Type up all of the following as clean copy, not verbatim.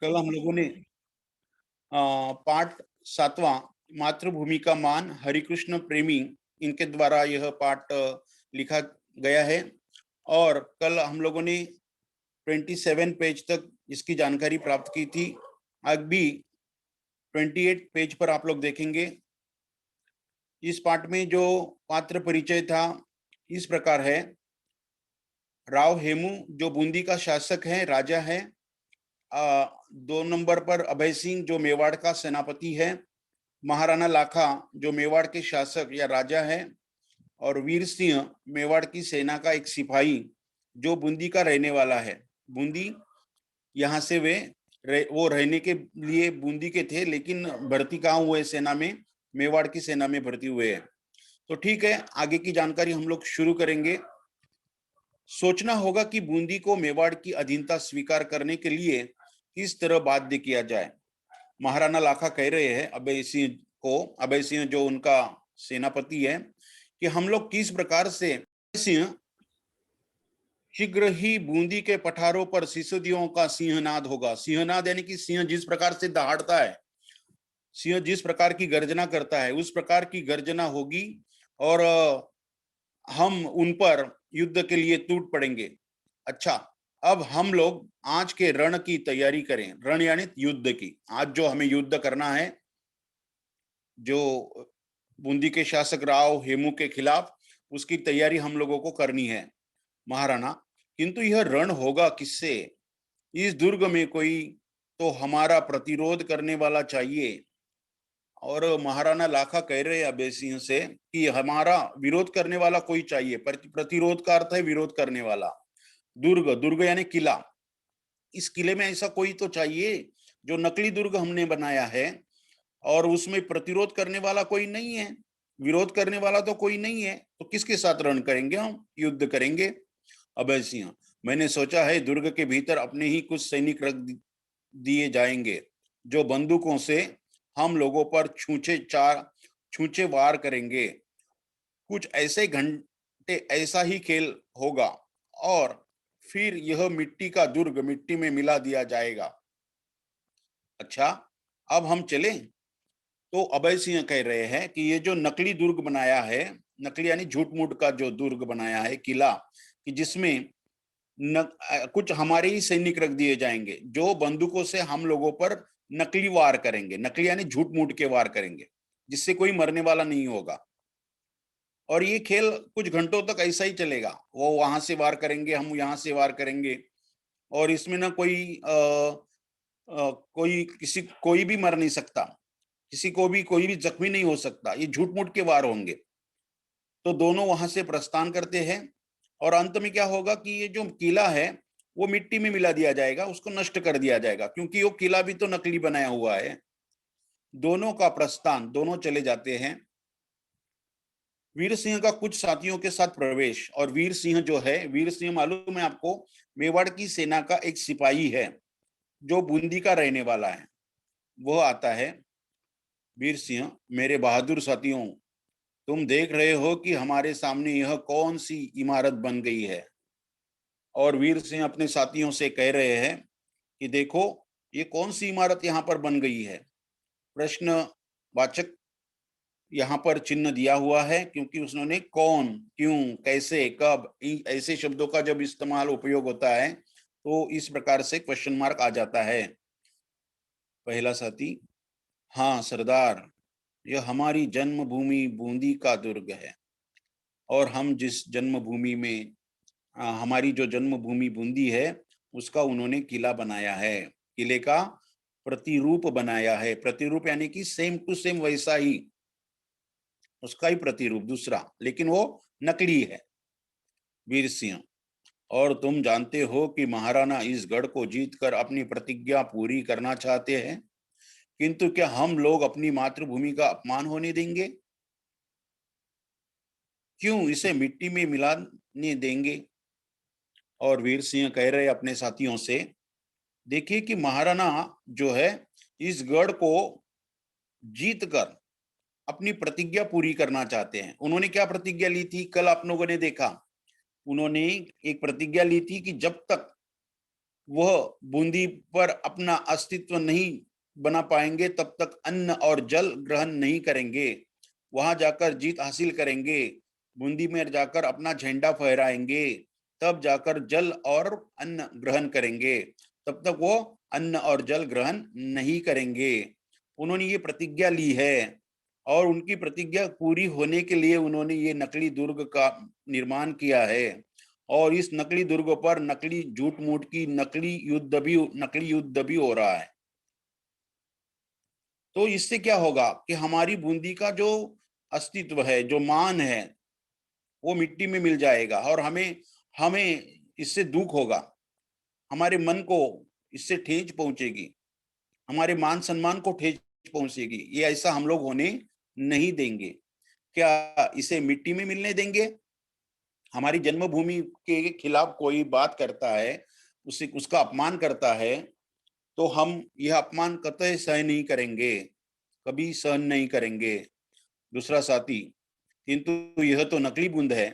कल हम लोगों ने पाठ 7वां मातृभूमि का मान हरिकृष्ण प्रेमी इनके द्वारा यह पाठ लिखा गया है। और कल हम लोगों ने 27 पेज तक इसकी जानकारी प्राप्त की थी। आज भी 28 पेज पर आप लोग देखेंगे। इस पाठ में जो पात्र परिचय था इस प्रकार है। राव हेमू जो बूंदी का शासक है, राजा है। 2 नंबर पर अभय सिंह जो मेवाड़ का सेनापति है। महाराणा लाखा जो मेवाड़ के शासक या राजा है। और वीर सिंह मेवाड़ की सेना का एक सिपाही जो बूंदी का रहने वाला है। बूंदी यहाँ से वो रहने के लिए बूंदी के थे, लेकिन भर्ती कहाँ हुए सेना में, मेवाड़ की सेना में भर्ती हुए हैं। तो ठीक है, आगे की जानकारी हम लोग शुरू करेंगे। सोचना होगा कि बूंदी को मेवाड़ की अधीनता स्वीकार करने के लिए किस तरह बाध्य किया जाए। महाराणा लाखा कह रहे हैं अभय सिंह को, अभय सिंह जो उनका सेनापति है, कि हम लोग किस प्रकार से सिंह शीघ्र ही बूंदी के पठारों पर सिसोदियों का सिंहनाद होगा। सिंहनाद यानी कि सिंह जिस प्रकार से दहाड़ता है, सिंह जिस प्रकार की गर्जना करता है, उस प्रकार की गर्जना होगी और हम उन पर युद्ध के लिए टूट पड़ेंगे। अच्छा, अब हम लोग आज के रण की तैयारी करें। रण यानी युद्ध की। आज जो हमें युद्ध करना है, जो बूंदी के शासक राव हेमू के खिलाफ, उसकी तैयारी हम लोगों को करनी है महाराणा। किंतु यह रण होगा किससे? इस दुर्ग में कोई तो हमारा प्रतिरोध करने वाला चाहिए। और महाराणा लाखा कह रहे हैं अभय सिंह से कि हमारा विरोध करने वाला कोई चाहिए। प्रतिरोध का अर्थ है विरोध करने वाला। दुर्ग, दुर्ग यानी किला। इस किले में ऐसा कोई तो चाहिए। जो नकली दुर्ग हमने बनाया है और उसमें प्रतिरोध करने वाला कोई नहीं है, विरोध करने वाला तो कोई नहीं है, तो किसके साथ रण करेंगे? हम युद्ध करेंगे। अभय सिंह, मैंने सोचा है दुर्ग के भीतर अपने ही कुछ सैनिक रख दिए जाएंगे, जो बंदूकों से हम लोगों पर छूछे वार करेंगे। कुछ ऐसे घंटे ऐसा ही खेल होगा और फिर यह मिट्टी का दुर्ग मिट्टी में मिला दिया जाएगा। अच्छा, अब हम चलें? तो अभय सिंह कह रहे हैं कि ये जो नकली दुर्ग बनाया है, नकली यानी झूठ मूठ का जो दुर्ग बनाया है, किला, कि जिसमें कुछ हमारे ही सैनिक रख दिए जाएंगे जो बंदूकों से हम लोगों पर नकली वार करेंगे। नकली यानी झूठ मूठ के वार करेंगे, जिससे कोई मरने वाला नहीं होगा। और ये खेल कुछ घंटों तक ऐसा ही चलेगा। वो वहां से वार करेंगे, हम यहाँ से वार करेंगे। और इसमें ना कोई भी मर नहीं सकता, किसी को भी कोई भी जख्मी नहीं हो सकता। ये झूठ मूठ के वार होंगे। तो दोनों वहां से प्रस्थान करते हैं और अंत में क्या होगा कि ये जो किला है वो मिट्टी में मिला दिया जाएगा, उसको नष्ट कर दिया जाएगा, क्योंकि वो किला भी तो नकली बनाया हुआ है। दोनों का प्रस्थान, दोनों चले जाते हैं। वीर सिंह का कुछ साथियों के साथ प्रवेश। और वीर सिंह जो है, वीर सिंह मालूम है आपको, मेवाड़ की सेना का एक सिपाही है जो बूंदी का रहने वाला है। वो आता है। वीर सिंह, मेरे बहादुर साथियों, तुम देख रहे हो कि हमारे सामने यह कौन सी इमारत बन गई है। और वीर सिंह अपने साथियों से कह रहे हैं कि देखो, ये कौन सी इमारत यहाँ पर बन गई है। प्रश्नवाचक यहाँ पर चिन्ह दिया हुआ है, क्योंकि उसने कौन, क्यों, कैसे, कब, ऐसे शब्दों का जब इस्तेमाल उपयोग होता है तो इस प्रकार से क्वेश्चन मार्क आ जाता है। पहला साथी, हाँ सरदार, यह हमारी जन्मभूमि बूंदी का दुर्ग है। और हम जिस जन्मभूमि में हमारी जो जन्मभूमि बूंदी है, उसका उन्होंने किला बनाया है। किले का प्रतिरूप बनाया है। प्रतिरूप यानी कि सेम टू सेम, वैसा ही, उसका ही प्रतिरूप दूसरा, लेकिन वो नकली है। वीर सिंह, और तुम जानते हो कि महाराणा इस गढ़ को जीतकर अपनी प्रतिज्ञा पूरी करना चाहते हैं, किंतु क्या हम लोग अपनी मातृभूमि का अपमान होने देंगे? क्यों इसे मिट्टी में मिलाने देंगे? और वीर सिंह कह रहे अपने साथियों से, देखिए कि महाराणा जो है इस गढ़ को जीत कर अपनी प्रतिज्ञा पूरी करना चाहते हैं। उन्होंने क्या प्रतिज्ञा ली थी? कल आप लोगों ने देखा, उन्होंने एक प्रतिज्ञा ली थी कि जब तक वह बूंदी पर अपना अस्तित्व नहीं बना पाएंगे, तब तक अन्न और जल ग्रहण नहीं करेंगे। वहां जाकर जीत हासिल करेंगे, बूंदी में जाकर अपना झंडा फहराएंगे, तब जाकर जल और अन्न ग्रहण करेंगे। तब तक वो अन्न और जल ग्रहण नहीं करेंगे। उन्होंने ये प्रतिज्ञा ली है और उनकी प्रतिज्ञा पूरी होने के लिए उन्होंने ये नकली दुर्ग का निर्माण किया है। और इस नकली दुर्ग पर नकली झूठ मूठ की नकली युद्ध भी हो रहा है। तो इससे क्या होगा कि हमारी बूंदी का जो अस्तित्व है, जो मान है, वो मिट्टी में मिल जाएगा और हमें हमें इससे दुख होगा। हमारे मन को इससे ठेस पहुंचेगी, हमारे मान सम्मान को ठेस पहुंचेगी। ये ऐसा हम लोग होने नहीं देंगे। क्या इसे मिट्टी में मिलने देंगे? हमारी जन्मभूमि के खिलाफ कोई बात करता है, उसे उसका अपमान करता है, तो हम यह अपमान कतई सहन नहीं करेंगे, कभी सहन नहीं करेंगे। दूसरा साथी, किंतु यह तो नकली बूंद है,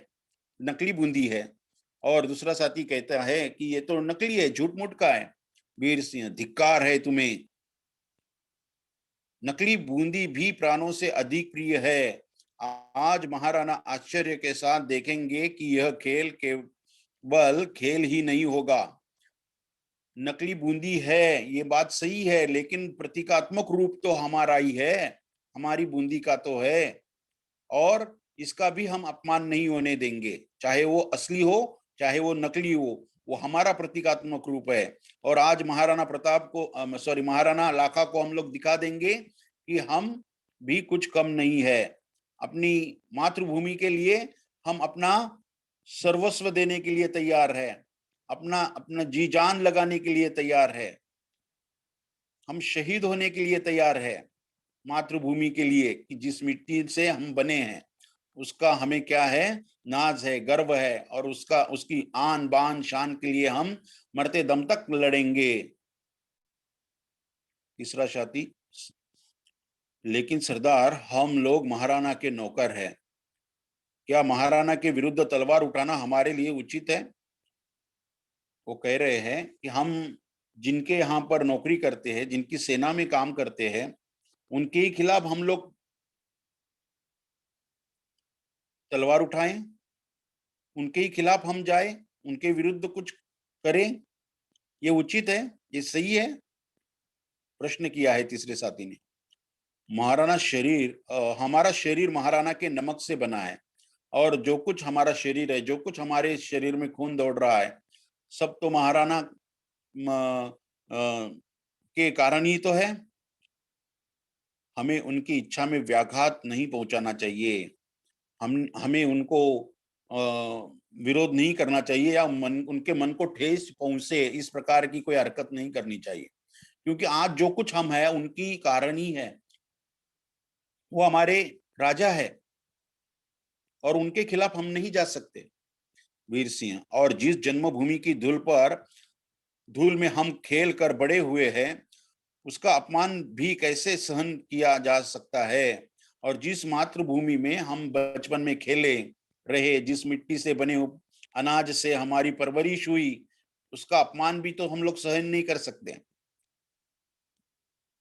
नकली बूंदी है। और दूसरा साथी कहता है कि ये तो नकली है, झूठ मूठ का है। वीर सिंह, धिक्कार है तुम्हें। नकली बूंदी भी प्राणों से अधिक प्रिय है। आज महाराणा आश्चर्य के साथ देखेंगे कि यह खेल केवल खेल ही नहीं होगा। नकली बूंदी है, ये बात सही है, लेकिन प्रतीकात्मक रूप तो हमारा ही है, हमारी बूंदी का तो है। और इसका भी हम अपमान नहीं होने देंगे, चाहे वो असली हो चाहे वो नकली हो, वो हमारा प्रतीकात्मक रूप है। और आज महाराणा प्रताप को सॉरी महाराणा लाखा को हम लोग दिखा देंगे कि हम भी कुछ कम नहीं है। अपनी मातृभूमि के लिए हम अपना सर्वस्व देने के लिए तैयार है, अपना अपना जी जान लगाने के लिए तैयार है, हम शहीद होने के लिए तैयार है मातृभूमि के लिए, कि जिस मिट्टी से हम बने हैं उसका हमें क्या है, नाज है, गर्व है, और उसका उसकी आन बान शान के लिए हम मरते दम तक लड़ेंगे। तीसरा साथी, लेकिन सरदार हम लोग महाराणा के नौकर हैं, क्या महाराणा के विरुद्ध तलवार उठाना हमारे लिए उचित है? वो कह रहे हैं कि हम जिनके यहाँ पर नौकरी करते हैं, जिनकी सेना में काम करते हैं, उनके ही खिलाफ हम लोग तलवार उठाएं, उनके ही खिलाफ हम जाए, उनके विरुद्ध कुछ करें, ये उचित है, ये सही है? प्रश्न किया है तीसरे साथी ने। हमारा शरीर महाराणा के नमक से बना है, और जो कुछ हमारा शरीर है, जो कुछ हमारे शरीर में खून दौड़ रहा है, सब तो महाराणा के कारण ही तो है। हमें उनकी इच्छा में व्याघात नहीं पहुंचाना चाहिए। हमें उनको विरोध नहीं करना चाहिए, या उनके मन को ठेस पहुंचे इस प्रकार की कोई हरकत नहीं करनी चाहिए। क्योंकि आज जो कुछ हम है उनकी कारण ही है। वो हमारे राजा है और उनके खिलाफ हम नहीं जा सकते। वीर सिंह, और जिस जन्मभूमि की धूल में हम खेल कर बड़े हुए हैं, उसका अपमान भी कैसे सहन किया जा सकता है? और जिस मातृभूमि में हम बचपन में खेले रहे, जिस मिट्टी से बने अनाज से हमारी परवरिश हुई, उसका अपमान भी तो हम लोग सहन नहीं कर सकते।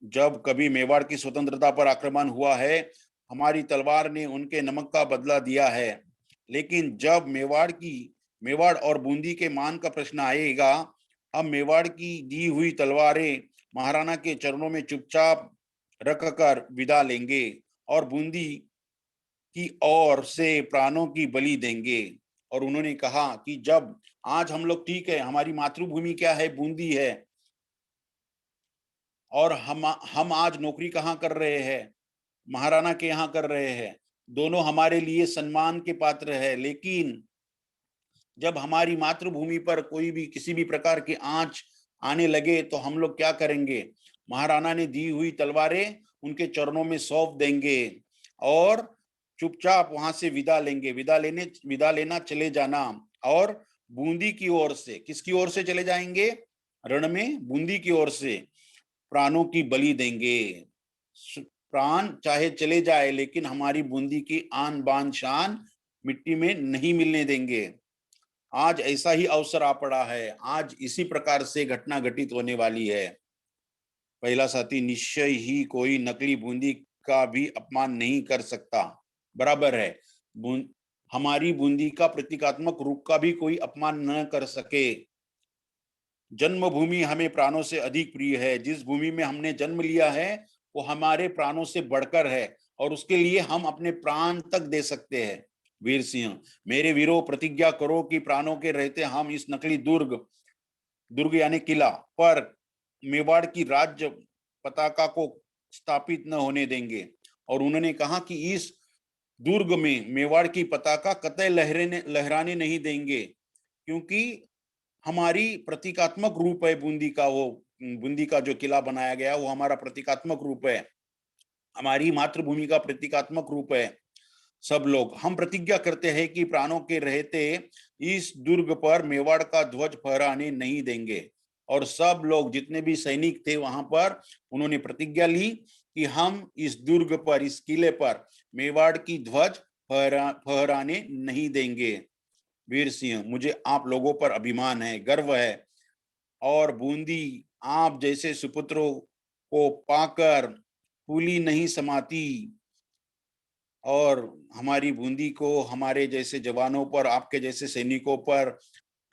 जब कभी मेवाड़ की स्वतंत्रता पर आक्रमण हुआ है, हमारी तलवार ने उनके नमक का बदला दिया है। लेकिन जब मेवाड़ और बूंदी के मान का प्रश्न आएगा, हम मेवाड़ की दी हुई तलवारें महाराणा के चरणों में चुपचाप रख कर विदा लेंगे और बूंदी की ओर से प्राणों की बलि देंगे। और उन्होंने कहा कि जब आज हम लोग ठीक है, हमारी मातृभूमि क्या है, बूंदी है, और हम आज नौकरी कहाँ कर रहे हैं, महाराणा के यहाँ कर रहे हैं। दोनों हमारे लिए सम्मान के पात्र है, लेकिन जब हमारी मातृभूमि पर कोई भी किसी भी प्रकार की आंच आने लगे तो हम लोग क्या करेंगे? महाराणा ने दी हुई तलवारें उनके चरणों में सौंप देंगे और चुपचाप वहां से विदा लेना चले जाना। और बूंदी की ओर से, किसकी ओर से चले जाएंगे? रण में बूंदी की ओर से प्राणों की बलि देंगे। प्राण चाहे चले जाए, लेकिन हमारी बूंदी की आन बान शान मिट्टी में नहीं मिलने देंगे। आज ऐसा ही अवसर आ पड़ा है, आज इसी प्रकार से घटना घटित होने वाली है। पहला साथी, निश्चय ही कोई नकली बूंदी का भी अपमान नहीं कर सकता। बराबर है। बूं- हमारी बूंदी का प्रतीकात्मक रूप का भी कोई अपमान न कर सके। जन्मभूमि हमें प्राणों से अधिक प्रिय है। जिस भूमि में हमने जन्म लिया है वो हमारे प्राणों से बढ़कर है, और उसके लिए हम अपने प्राण तक दे सकते हैं। वीर सिंह, मेरे वीरों, प्रतिज्ञा करो कि प्राणों के रहते हम इस नकली दुर्ग दुर्ग यानी किला पर मेवाड़ की राज्य पताका को स्थापित न होने देंगे। और उन्होंने कहा कि इस दुर्ग में मेवाड़ की पताका कतई लहराने नहीं देंगे, क्योंकि हमारी प्रतीकात्मक रूप है बूंदी का। वो बूंदी का जो किला बनाया गया वो हमारा प्रतीकात्मक रूप है, हमारी मातृभूमि का प्रतीकात्मक रूप है। सब लोग हम प्रतिज्ञा करते हैं कि प्राणों के रहते इस दुर्ग पर मेवाड़ का ध्वज फहराने नहीं देंगे। और सब लोग जितने भी सैनिक थे वहां पर, उन्होंने प्रतिज्ञा ली कि हम इस दुर्ग पर, इस किले पर मेवाड़ की ध्वज फहराने नहीं देंगे। वीर सिंह, मुझे आप लोगों पर अभिमान है, गर्व है। और बूंदी आप जैसे सुपुत्रों को पाकर फूली नहीं समाती। और हमारी बूंदी को हमारे जैसे जवानों पर, आपके जैसे सैनिकों पर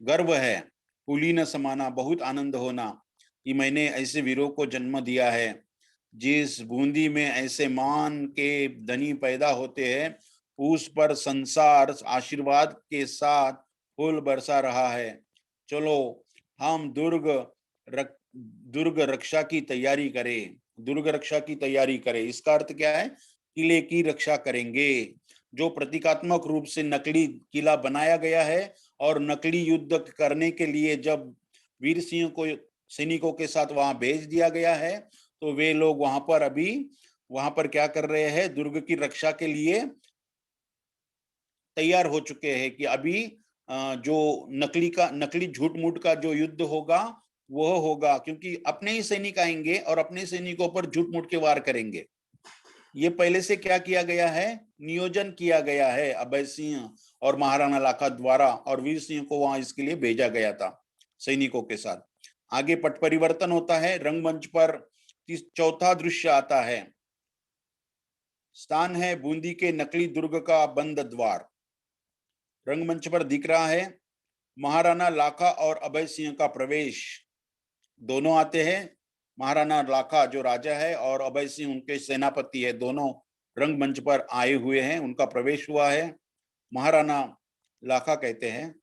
गर्व है। फूली न समाना, बहुत आनंद होना कि मैंने ऐसे वीरों को जन्म दिया है। जिस बूंदी में ऐसे मान के धनी पैदा होते हैं, उस पर संसार आशीर्वाद के साथ फूल बरसा रहा है। चलो हम रक, दुर्ग रक्षा की तैयारी करें। दुर्ग रक्षा की तैयारी करें, इसका अर्थ क्या है? किले की रक्षा करेंगे। जो प्रतीकात्मक रूप से नकली किला बनाया गया है, और नकली युद्ध करने के लिए जब वीर सिंह को सैनिकों के साथ वहां भेज दिया गया है, तो वे लोग वहां पर क्या कर रहे हैं? दुर्ग की रक्षा के लिए तैयार हो चुके हैं कि अभी जो नकली झूठ मूठ का जो युद्ध होगा वह होगा, क्योंकि अपने ही सैनिक आएंगे और अपने सैनिकों पर झूठ मूठ के वार करेंगे। ये पहले से क्या किया गया है? नियोजन किया गया है अभय सिंह और महाराणा लाखा द्वारा, और वीर सिंह को वहां इसके लिए भेजा गया था सैनिकों के साथ। आगे पट परिवर्तन होता है। रंगमंच पर चौथा दृश्य आता है। स्थान है बूंदी के नकली दुर्ग का बंद द्वार। रंगमंच पर दिख रहा है महाराणा लाखा और अभय सिंह का प्रवेश। दोनों आते हैं। महाराणा लाखा जो राजा है और अभय सिंह उनके सेनापति है, दोनों रंगमंच पर आए हुए हैं, उनका प्रवेश हुआ है। महाराणा लाखा कहते हैं,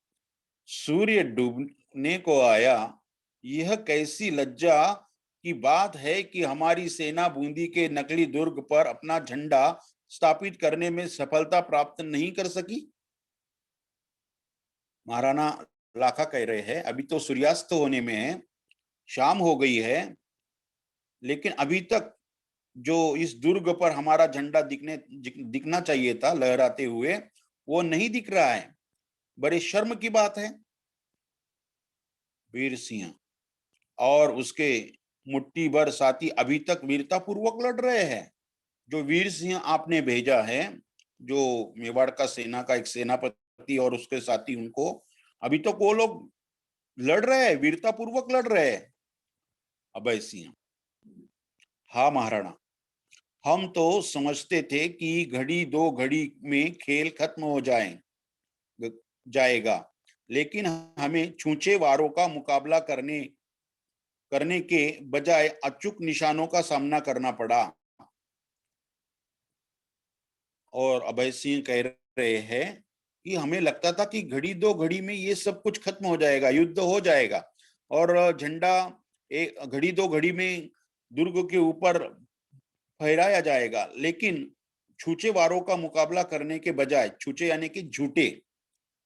सूर्य डूबने को आया, यह कैसी लज्जा की बात है कि हमारी सेना बूंदी के नकली दुर्ग पर अपना झंडा स्थापित करने में सफलता प्राप्त नहीं कर सकी। महाराणा लाखा कह रहे हैं, अभी तो सूर्यास्त होने में है, शाम हो गई है, लेकिन अभी तक जो इस दुर्ग पर हमारा झंडा दिखना चाहिए था लहराते हुए, वो नहीं दिख रहा है। बड़े शर्म की बात है। वीर सिंह और उसके मुट्ठी भर साथी अभी तक वीरता पूर्वक लड़ रहे हैं। जो वीर सिंह आपने भेजा है, जो मेवाड़ का सेना का एक सेनापति और उसके साथी, उनको अभी तक वो लोग लड़ रहे हैं, वीरता पूर्वक लड़ रहे हैं। अभय सिंह, हाँ महाराणा, हम तो समझते थे कि घड़ी दो घड़ी में खेल खत्म हो जाएगा, लेकिन हमें छूछे वारों का मुकाबला करने करने के बजाय अचूक निशानों का सामना करना पड़ा। और अभय सिंह कह रहे हैं कि हमें लगता था कि घड़ी दो घड़ी में ये सब कुछ खत्म हो जाएगा, युद्ध हो जाएगा, और झंडा एक घड़ी दो घड़ी में दुर्ग के ऊपर फहराया जाएगा, लेकिन छूछे वारों का मुकाबला करने के बजाय, छूछे यानी कि झूठे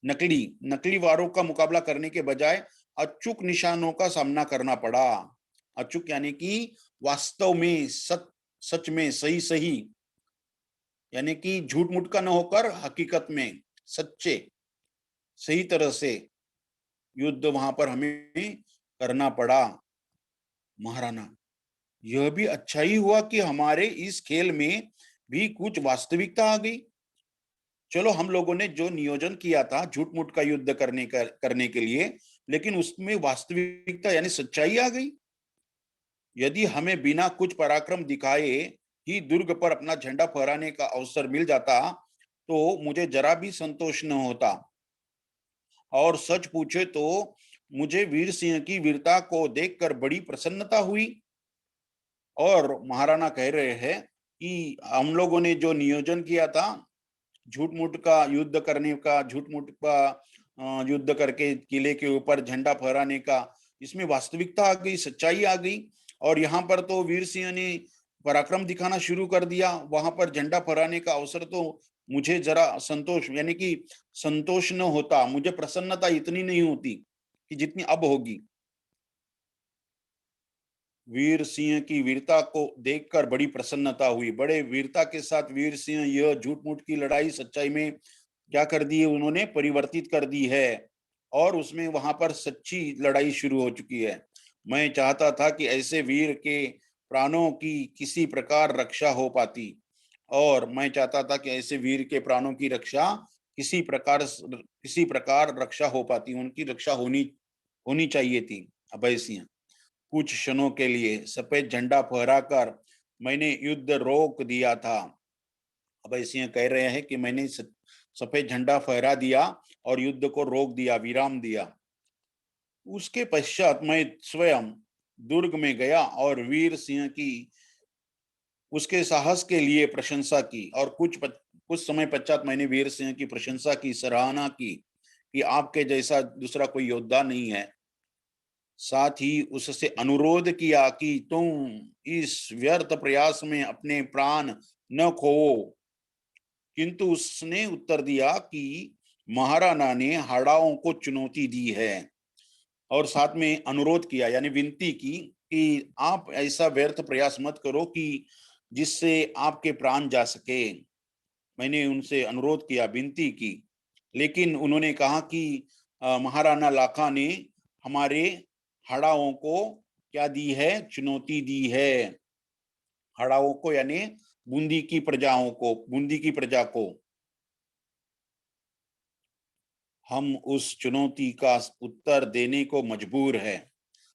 नकली नकली वारों का मुकाबला करने के बजाय अचूक निशानों का सामना करना पड़ा। अचूक यानी कि वास्तव में, सच में, सही सही, यानी कि झूठ मूठ का न होकर हकीकत में सच्चे सही तरह से युद्ध वहां पर हमें करना पड़ा। महाराणा, यह भी अच्छा ही हुआ कि हमारे इस खेल में भी कुछ वास्तविकता आ गई। चलो हम लोगों ने जो नियोजन किया था झूठ मूठ का युद्ध करने के लिए, लेकिन उसमें वास्तविकता यानी सच्चाई आ गई। यदि हमें बिना कुछ पराक्रम दिखाए ही दुर्ग पर अपना झंडा फहराने का अवसर मिल जाता, तो मुझे जरा भी संतोष न होता। और सच पूछे तो मुझे वीर सिंह की वीरता को देखकर बड़ी प्रसन्नता हुई। और महाराणा कह रहे हैं कि हम लोगों ने जो नियोजन किया था झूठ मूठ का युद्ध करने का, झूठ मूठ का युद्ध करके किले के ऊपर झंडा फहराने का, इसमें वास्तविकता आ गई, सच्चाई आ गई। और यहाँ पर तो वीर सिंह ने पराक्रम दिखाना शुरू कर दिया, वहां पर झंडा फहराने का अवसर तो मुझे जरा संतोष यानी कि संतोष न होता, मुझे प्रसन्नता इतनी नहीं होती कि जितनी अब होगी। वीर सिंह की वीरता को देखकर बड़ी प्रसन्नता हुई। बड़े वीरता के साथ वीर सिंह यह झूठ मूठ की लड़ाई सच्चाई में क्या कर दी है, उन्होंने परिवर्तित कर दी है। और उसमें वहां पर सच्ची लड़ाई शुरू हो चुकी है। मैं चाहता था कि ऐसे वीर के प्राणों की किसी प्रकार रक्षा हो पाती, और मैं चाहता था कि ऐसे वीर के प्राणों की रक्षा किसी प्रकार रक्षा हो पाती, उनकी रक्षा होनी होनी चाहिए थी। अभय सिंह, कुछ क्षणों के लिए सफेद झंडा फहराकर मैंने युद्ध रोक दिया था। अभय सिंह कह रहे हैं कि मैंने सफेद झंडा फहरा दिया और युद्ध को रोक दिया, विराम दिया। उसके पश्चात मैं स्वयं दुर्ग में गया और वीर सिंह की उसके साहस के लिए प्रशंसा की, और कुछ समय पश्चात मैंने वीर सिंह की प्रशंसा की, सराहना की कि आपके जैसा दूसरा कोई योद्धा नहीं है। साथ ही उससे अनुरोध किया कि तुम इस व्यर्थ प्रयास में अपने प्राण न खोओ। किंतु उसने उत्तर दिया कि महाराणा ने हाड़ाओं को चुनौती दी है, और साथ में अनुरोध किया यानी विनती की कि आप ऐसा व्यर्थ प्रयास मत करो कि जिससे आपके प्राण जा सके। मैंने उनसे अनुरोध किया, विनती की, लेकिन उन्होंने कहा कि महाराणा लाखा ने हमारे हड़ाओं को क्या दी है, चुनौती दी है। हड़ाओं को यानी बूंदी की प्रजाओं को, बूंदी की प्रजा को। हम उस चुनौती का उत्तर देने को मजबूर है,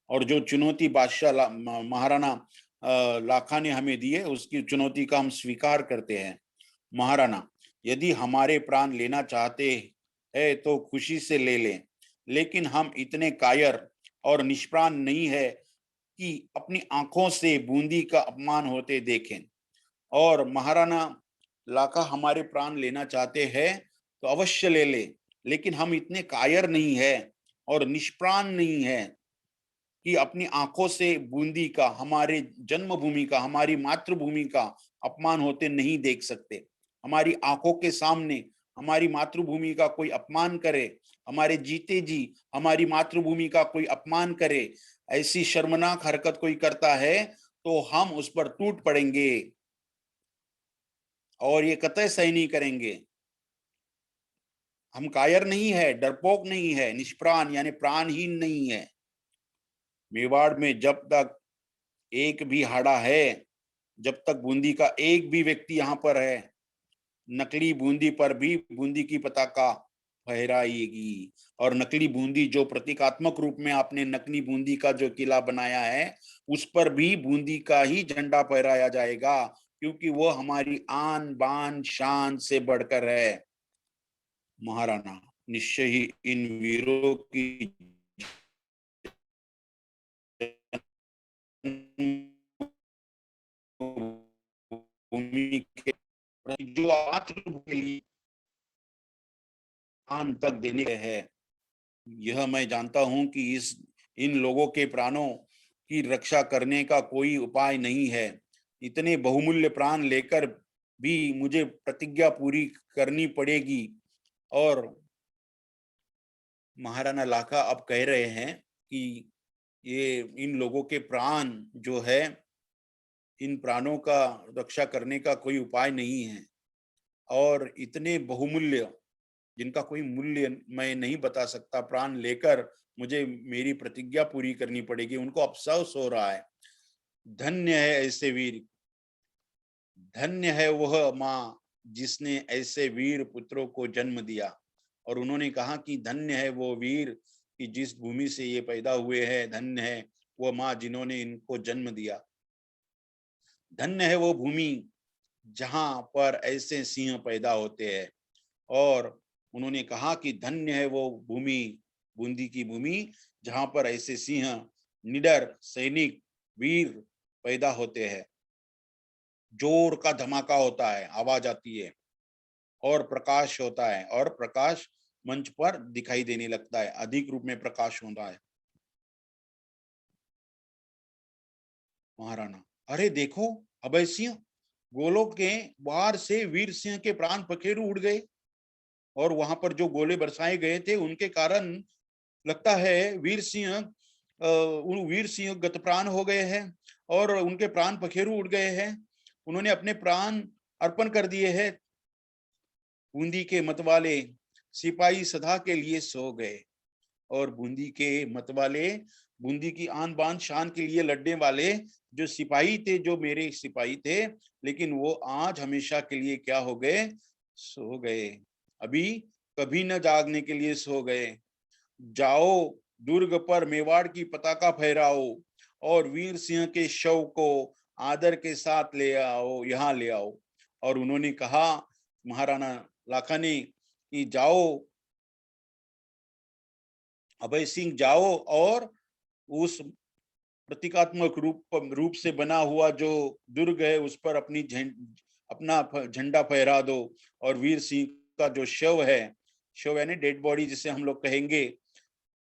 और जो चुनौती महाराणा लाखा ने हमें दी है, उसकी चुनौती का हम स्वीकार करते हैं। महाराणा, यदि हमारे प्राण लेना चाहते हैं तो खुशी से ले लें, लेकिन हम इतने कायर और निष्प्राण नहीं है कि अपनी आंखों से बूंदी का अपमान होते देखें। और महाराणा लाखा हमारे प्राण लेना चाहते हैं तो अवश्य ले ले, लेकिन हम इतने कायर नहीं है और निष्प्राण नहीं है कि अपनी आंखों से बूंदी का, हमारे जन्मभूमि का, हमारी मातृभूमि का अपमान होते नहीं देख सकते। हमारी आंखों के सामने हमारी मातृभूमि का कोई अपमान करे, हमारे जीते जी हमारी मातृभूमि का कोई अपमान करे, ऐसी शर्मनाक हरकत कोई करता है तो हम उस पर टूट पड़ेंगे, और ये कतई सही नहीं करेंगे। हम कायर नहीं है, डरपोक नहीं है, निष्प्राण यानी प्राणहीन नहीं है। मेवाड़ में जब तक एक भी हाड़ा है, जब तक बूंदी का एक भी व्यक्ति यहाँ पर है, नकली बूंदी पर भी बूंदी की पताका फहराएगी। और नकली बूंदी जो प्रतीकात्मक रूप में आपने नकली बूंदी का जो किला बनाया है, उस पर भी बूंदी का ही झंडा फहराया जाएगा, क्योंकि वो हमारी आन बान शान से बढ़कर है। महाराणा, निश्चय ही इन वीरों की भूमि के जो मातृभूमि आन तक देने के है, यह मैं जानता हूं कि इस इन लोगों के प्राणों की रक्षा करने का कोई उपाय नहीं है। इतने बहुमूल्य प्राण लेकर भी मुझे प्रतिज्ञा पूरी करनी पड़ेगी। और महाराणा लाखा अब कह रहे हैं कि ये इन लोगों के प्राण जो है, इन प्राणों का रक्षा करने का कोई उपाय नहीं है, और इतने बहुमूल्य जिनका कोई मूल्य मैं नहीं बता सकता प्राण लेकर मुझे मेरी प्रतिज्ञा पूरी करनी पड़ेगी। उनको अफसोस हो रहा है। धन्य है ऐसे वीर, धन्य है वह माँ जिसने ऐसे वीर पुत्रों को जन्म दिया। और उन्होंने कहा कि धन्य है वो वीर कि जिस भूमि से ये पैदा हुए हैं, धन्य है वो माँ जिन्होंने इनको जन्म दिया, धन्य है वो भूमि जहां पर ऐसे सिंह पैदा होते हैं। और उन्होंने कहा कि धन्य है वो भूमि, बूंदी की भूमि, जहां पर ऐसे सिंह, निडर सैनिक, वीर पैदा होते हैं। जोर का धमाका होता है, आवाज आती है और प्रकाश होता है, और प्रकाश मंच पर दिखाई देने लगता है, अधिक रूप में प्रकाश होता है। महाराणा, अरे देखो, अभय सिंह, गोलों के बाहर से वीर सिंह के प्राण पखेरु उड़ गए, और वहां पर जो गोले बरसाए गए थे उनके कारण लगता है उन वीर सिंह गत प्राण हो गए हैं, और उनके प्राण पखेरु उड़ गए हैं। उन्होंने अपने प्राण अर्पण कर दिए हैं। बूंदी के मतवाले सिपाही सदा के लिए सो गए, और बूंदी के मतवाले, बूंदी की आन बान शान के लिए लड़ने वाले जो सिपाही थे, जो मेरे सिपाही थे, लेकिन वो आज हमेशा के लिए क्या हो गए, सो गए। अभी कभी न जागने के लिए सो गए। जाओ, दुर्ग पर मेवाड़ की पताका फहराओ, और वीर सिंह के शव को आदर के साथ ले आओ, यहाँ ले आओ। और उन्होंने कहा, महाराणा लाखा ने, कि जाओ अभय सिंह, जाओ और उस प्रतीकात्मक रूप से बना हुआ जो दुर्ग है उस पर अपना झंडा फहरा दो, और वीर सिंह का जो शव यानी डेड बॉडी जिसे हम लोग कहेंगे,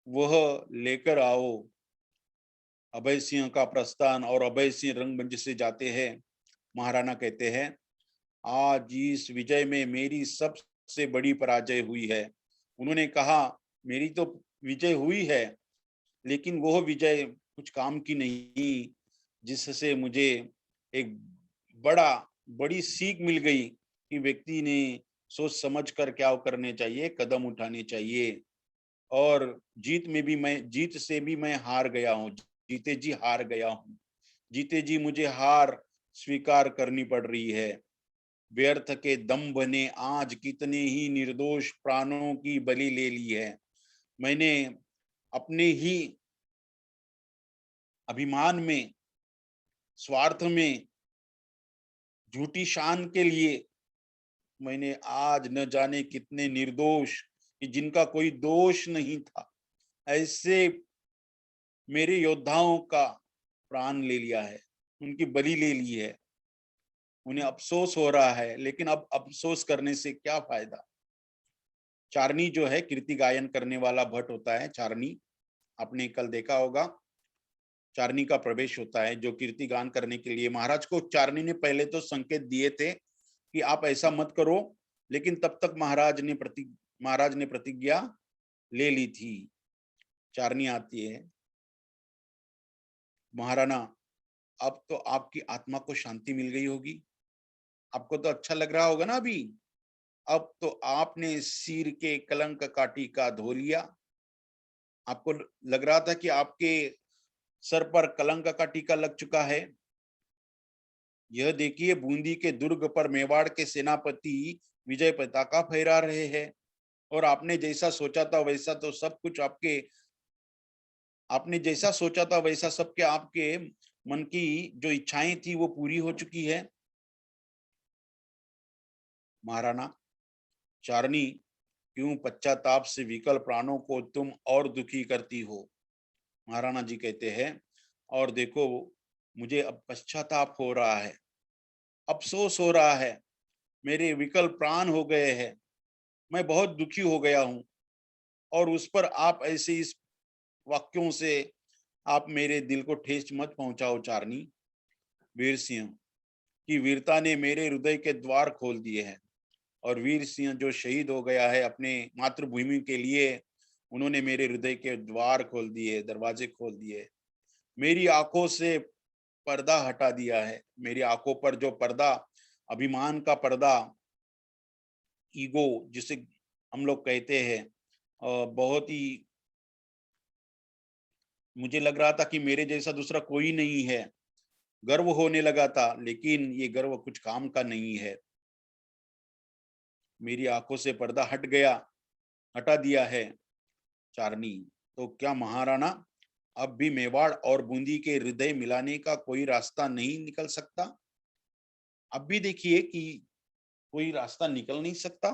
वह लेकर आओ। अभय सिंह का प्रस्थान, और अभय सिंह रंगमंच से जाते हैं। महाराणा कहते हैं, आज इस विजय में मेरी सबसे बड़ी पराजय हुई है। उन्होंने कहा, मेरी तो विजय हुई है, लेकिन वह विजय कुछ काम की नहीं, जिससे मुझे एक बड़ी सीख मिल गई कि व्यक्ति ने सोच समझ कर क्या करने चाहिए, कदम उठाने चाहिए। और जीत से भी मैं हार गया हूँ, जीते जी हार गया हूँ, जीते जी मुझे हार स्वीकार करनी पड़ रही है। व्यर्थ के दंभ ने आज कितने ही निर्दोष प्राणों की बलि ले ली है। मैंने अपने ही अभिमान में, स्वार्थ में, झूठी शान के लिए मैंने आज न जाने कितने निर्दोष, कि जिनका कोई दोष नहीं था, ऐसे मेरे योद्धाओं का प्राण ले लिया है, उनकी बलि ले ली है। उन्हें अफसोस हो रहा है, लेकिन अब अफसोस करने से क्या फायदा। चारनी जो है, कीर्ति गायन करने वाला भट्ट होता है चारनी, आपने कल देखा होगा। चारनी का प्रवेश होता है, जो कीर्ति गान करने के लिए महाराज को चारनी ने पहले तो संकेत दिए थे कि आप ऐसा मत करो, लेकिन तब तक महाराज ने प्रतिज्ञा ले ली थी। चारनी आती है, महाराणा, अब तो आपकी आत्मा को शांति मिल गई होगी, आपको तो अच्छा लग रहा होगा ना अभी। अब तो आपने सिर के कलंक का टीका धो लिया। आपको लग रहा था कि आपके सर पर कलंक का टीका लग चुका है। यह देखिए, बूंदी के दुर्ग पर मेवाड़ के सेनापति विजय पताका फहरा रहे हैं, और आपने जैसा सोचा था वैसा तो सब कुछ आपने जैसा सोचा था वैसा सबके आपके मन की जो इच्छाएं थी वो पूरी हो चुकी है। महाराणा, चारनी, क्यों पश्चाताप से विकल प्राणों को तुम और दुखी करती हो। महाराणा जी कहते हैं, और देखो, मुझे अब पश्चाताप हो रहा है, अफसोस हो रहा है, मेरे विकल प्राण हो गए हैं, मैं बहुत दुखी हो गया हूं। और उस पर आप ऐसे इस वाक्यों से आप मेरे दिल को ठेस मत पहुंचाओ चारनी। वीर सिंह की वीरता ने मेरे हृदय के द्वार खोल दिए हैं, और वीर सिंह जो शहीद हो गया है अपने मातृभूमि के लिए, उन्होंने मेरे हृदय के द्वार खोल दिए, दरवाजे खोल दिए, मेरी आंखों से पर्दा हटा दिया है। मेरी आंखों पर जो पर्दा, अभिमान का पर्दा, ईगो जिसे हम लोग कहते हैं, बहुत ही, मुझे लग रहा था कि मेरे जैसा दूसरा कोई नहीं है, गर्व होने लगा था, लेकिन ये गर्व कुछ काम का नहीं है। मेरी आंखों से पर्दा हटा दिया है चारनी। तो क्या महाराणा अब भी मेवाड़ और बूंदी के हृदय मिलाने का कोई रास्ता नहीं निकल सकता? अब भी देखिए कि कोई रास्ता निकल नहीं सकता।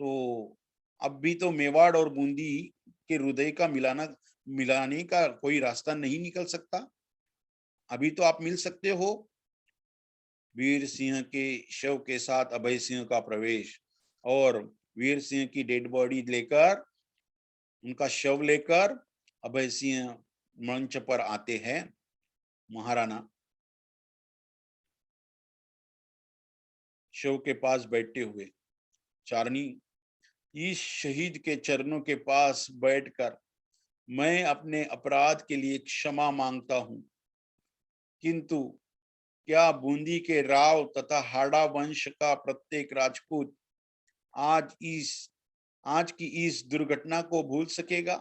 तो अब भी तो मेवाड़ और बूंदी के हृदय का मिलाने का कोई रास्ता नहीं निकल सकता। अभी तो आप मिल सकते हो। वीर सिंह के शव के साथ अभय सिंह का प्रवेश, और वीर सिंह की डेड बॉडी लेकर, उनका शव लेकर अभय सिंह मंच पर आते हैं। महाराणा शव के पास बैठते हुए, चारनी, इस शहीद के चरणों के पास बैठकर मैं अपने अपराध के लिए क्षमा मांगता हूं, किंतु क्या बूंदी के राव तथा हाड़ा वंश का प्रत्येक राजपूत आज इस आज की इस दुर्घटना को भूल सकेगा?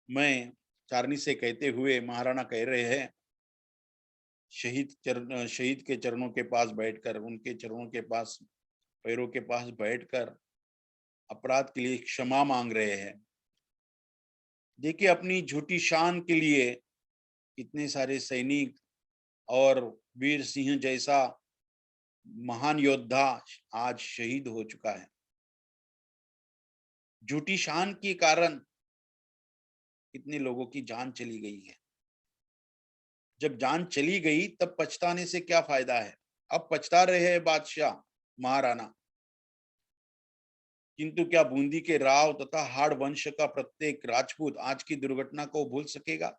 मैं, चारनी से कहते हुए महाराणा कह रहे हैं, शहीद के चरणों के पास बैठकर, उनके चरणों के पास, पैरों के पास बैठकर अपराध के लिए क्षमा मांग रहे हैं। देखिए, अपनी झूठी शान के लिए इतने सारे सैनिक और वीर सिंह जैसा महान योद्धा आज शहीद हो चुका है। झूठी शान के कारण कितने लोगों की जान चली गई है। जब जान चली गई तब पछताने से क्या फायदा है? अब पछता रहे हैं बादशाह, महाराणा, किंतु क्या बूंदी के राव तथा हाड़ वंश का प्रत्येक राजपूत आज की दुर्घटना को भूल सकेगा?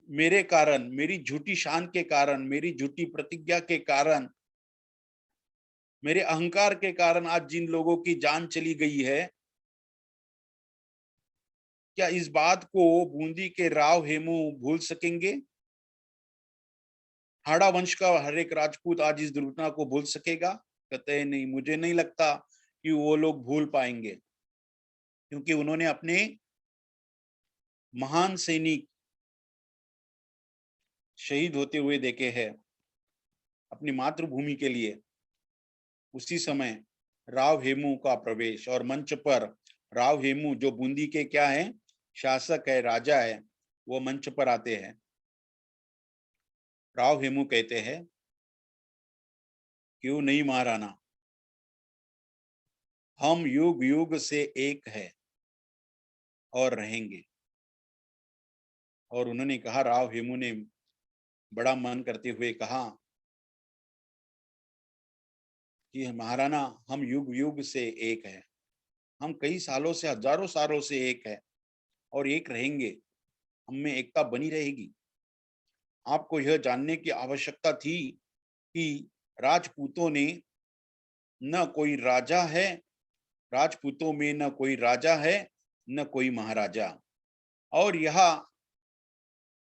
मेरे कारण, मेरी झूठी शान के कारण, मेरी झूठी प्रतिज्ञा के कारण, मेरे अहंकार के कारण आज जिन लोगों की जान चली गई है, क्या इस बात को बूंदी के राव हेमू भूल सकेंगे? हाड़ा वंश का हर एक राजपूत आज इस दुर्घटना को भूल सकेगा? कतई नहीं। मुझे नहीं लगता कि वो लोग भूल पाएंगे, क्योंकि उन्होंने अपने महान सैनिक शहीद होते हुए देखे हैं अपनी मातृभूमि के लिए। उसी समय राव हेमू का प्रवेश, और मंच पर राव हेमू, जो बूंदी के क्या है, शासक है, राजा है, वो मंच पर आते हैं। राव हेमू कहते हैं, क्यों नहीं महाराणा, हम युग युग से एक है और रहेंगे। और उन्होंने कहा, राव हेमू ने बड़ा मन करते हुए कहा कि महाराणा, हम युग युग से एक है, हम कई सालों से, हजारों सालों से एक है और एक रहेंगे। हम में एकता बनी रहेगी। आपको यह जानने की आवश्यकता थी कि राजपूतों ने न कोई राजा है, राजपूतों में न कोई राजा है, न कोई महाराजा। और यह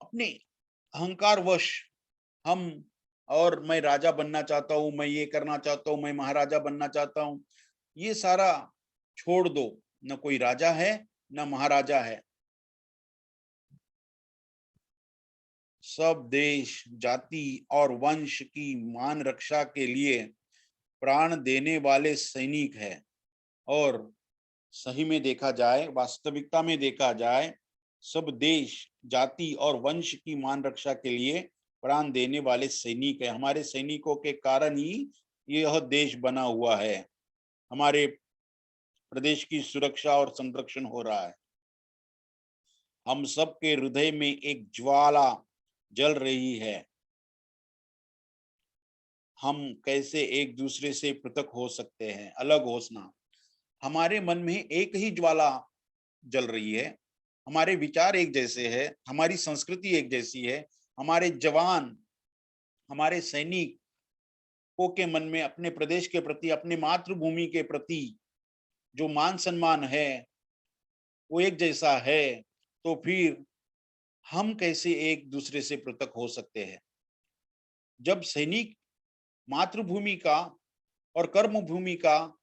अपने अहंकारवश हम, और मैं राजा बनना चाहता हूं, मैं ये करना चाहता हूं, मैं महाराजा बनना चाहता हूं, ये सारा छोड़ दो। न कोई राजा है, न महाराजा है। सब देश, जाति और वंश की मान रक्षा के लिए प्राण देने वाले सैनिक है। और सही में देखा जाए, वास्तविकता में देखा जाए, सब देश, जाति और वंश की मान रक्षा के लिए प्राण देने वाले सैनिक है। हमारे सैनिकों के कारण ही यह देश बना हुआ है, हमारे प्रदेश की सुरक्षा और संरक्षण हो रहा है। हम सबके हृदय में एक ज्वाला जल रही है। हम कैसे एक दूसरे से पृथक हो सकते हैं, अलग होना? हमारे मन में एक ही ज्वाला जल रही है। हमारे विचार एक जैसे है, हमारी संस्कृति एक जैसी है। हमारे जवान, हमारे सैनिकों के मन में अपने प्रदेश के प्रति, अपने मातृभूमि के प्रति जो मान सम्मान है, वो एक जैसा है। तो फिर हम कैसे एक दूसरे से पृथक हो सकते हैं? जब सैनिक मातृभूमि का और कर्म भूमि का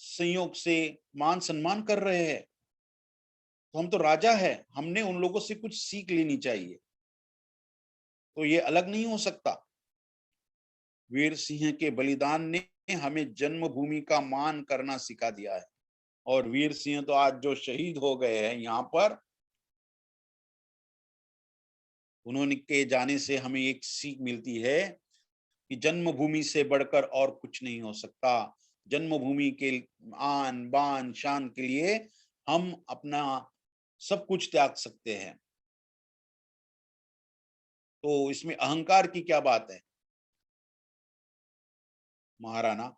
संयोग से मान सम्मान कर रहे हैं, तो हम तो राजा है, हमने उन लोगों से कुछ सीख लेनी चाहिए। तो ये अलग नहीं हो सकता। वीर सिंह के बलिदान ने हमें जन्मभूमि का मान करना सिखा दिया है। और वीर सिंह तो आज जो शहीद हो गए हैं यहाँ पर, उन्होंने के जाने से हमें एक सीख मिलती है कि जन्मभूमि से बढ़कर और कुछ नहीं हो सकता। जन्मभूमि के आन बान शान के लिए हम अपना सब कुछ त्याग सकते हैं। तो इसमें अहंकार की क्या बात है? महाराणा,